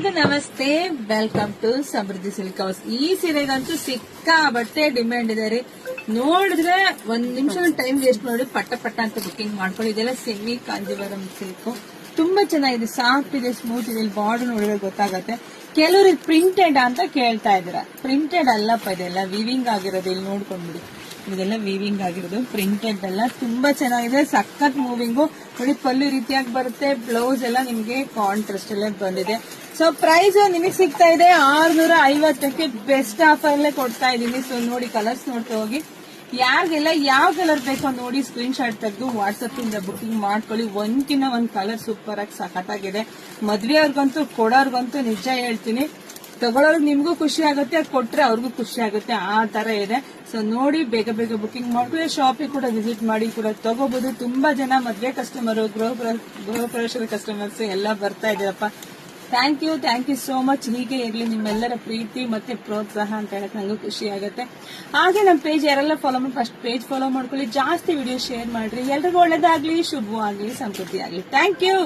ಎಲ್ರಿಗೂ ನಮಸ್ತೆ, welcome to Samruddhi silk house. ಈ ಸೀರೆಗಂತೂ ಸಿಕ್ಕಾಬಟ್ಟೆ ಡಿಮ್ಯಾಂಡ್ ಇದೆ ರೀ. ನೋಡಿದ್ರೆ ಒಂದ್ ನಿಮಿಷ ಟೈಮ್ ವೇಸ್ಟ್ ಮಾಡಿ ಪಟ್ಟ ಪಟ್ಟ ಅಂತ ಬುಕಿಂಗ್ ಮಾಡ್ಕೊಳ್ಳಿ. ಇದೆಲ್ಲ ಸೆಮಿ ಕಾಂಜೀವರಂ ಸಿಲ್ಕ್, ತುಂಬಾ ಚೆನ್ನಾಗಿದೆ, ಸಾಫ್ಟ್ ಇದೆ, ಸ್ಮೂತ್ ಇದೆ. ಬಾರ್ಡರ್ ನೋಡಿದ್ರೆ ಗೊತ್ತಾಗತ್ತೆ. ಕೆಲವರು ಪ್ರಿಂಟೆಡ್ ಅಂತ ಕೇಳ್ತಾ ಇದ್ದೀರಾ. ಪ್ರಿಂಟೆಡ್ ಅಲ್ಲಪ್ಪ, ಇದೆಲ್ಲ ವಿವಿಂಗ್ ಆಗಿರೋದು. ಇಲ್ಲಿ ನೋಡ್ಕೊಂಡ್ಬಿಡಿ, ಇದೆಲ್ಲ ವಿವಿಂಗ್ ಆಗಿರೋದು, ಪ್ರಿಂಟೆಡ್ ಅಲ್ಲ. ತುಂಬಾ ಚೆನ್ನಾಗಿದೆ, ಸಖತ್ ಮೂವಿಂಗು ನೋಡಿ. ಪಲ್ಲು ರೀತಿಯಾಗಿ ಬರುತ್ತೆ, ಬ್ಲೌಸ್ ಎಲ್ಲ ನಿಮ್ಗೆ ಕಾಂಟ್ರಾಸ್ಟ್ ಎಲ್ಲ ಬಂದಿದೆ. ಸೊ ಪ್ರೈಸ್ ನಿಮಗೆ ಸಿಗ್ತಾ ಇದೆ 650ಕ್ಕೆ. ಬೆಸ್ಟ್ ಆಫರ್ ಅಲ್ಲೇ ಕೊಡ್ತಾ ಇದೀನಿ. ಸೊ ನೋಡಿ, ಕಲರ್ಸ್ ನೋಡ್ತಾ ಹೋಗಿ. ಯಾರಿಗೆಲ್ಲ ಯಾವ ಕಲರ್ ಬೇಕೋ ನೋಡಿ ಸ್ಕ್ರೀನ್ ಶಾಟ್ ತೆಗೆದು ವಾಟ್ಸ್ಆಪ್ ಇಂದ ಬುಕಿಂಗ್ ಮಾಡ್ಕೊಳ್ಳಿ. ಒಂದ್ಕಿನ್ನ ಒಂದ್ ಕಲರ್ ಸೂಪರ್ ಆಗಿ ಸಖತ್ತಾಗಿದೆ. ಮದ್ವೆ ಅವ್ರಿಗಂತೂ ಕೊಡೋರ್ಗಂತೂ ನಿಜ ಹೇಳ್ತೀನಿ, ತಗೊಳ್ಳೋರ್ಗೆ ನಿಮ್ಗೂ ಖುಷಿ ಆಗುತ್ತೆ, ಕೊಟ್ರೆ ಅವ್ರಿಗೂ ಖುಷಿ ಆಗುತ್ತೆ, ಆ ತರ ಇದೆ. ಸೊ ನೋಡಿ, ಬೇಗ ಬೇಗ ಬುಕಿಂಗ್ ಮಾಡ್ಕೊಳ್ಳಿ. ಶಾಪಿಗೆ ಕೂಡ ವಿಸಿಟ್ ಮಾಡಿ ಕೂಡ ತಗೋಬಹುದು. ತುಂಬಾ ಜನ ಮದ್ವೆ ಕಸ್ಟಮರ್, ಗೃಹ ಪ್ರವೇಶದ ಕಸ್ಟಮರ್ಸ್ ಎಲ್ಲ ಬರ್ತಾ ಇದ್ದೀರಪ್ಪ. Thank you so much. ಹೀಗೆ ಇರ್ಲಿ ನಿಮ್ಮೆಲ್ಲರ ಪ್ರೀತಿ ಮತ್ತೆ ಪ್ರೋತ್ಸಾಹ ಅಂತ ಹೇಳಕ್ ನಂಗೂ ಖುಷಿ ಆಗುತ್ತೆ. ಹಾಗೆ ನಮ್ಮ ಪೇಜ್ ಯಾರೆಲ್ಲ ಫಾಲೋ ಮಾಡಿ ಫಸ್ಟ್ ಪೇಜ್ ಫಾಲೋ ಮಾಡ್ಕೊಳ್ಳಿ. ಜಾಸ್ತಿ ವಿಡಿಯೋ ಶೇರ್ ಮಾಡ್ರಿ. ಎಲ್ರಿಗೂ ಒಳ್ಳೇದಾಗ್ಲಿ, ಶುಭವಾಗ್ಲಿ, ಸಮೃದ್ಧಿ ಆಗ್ಲಿ. Thank you.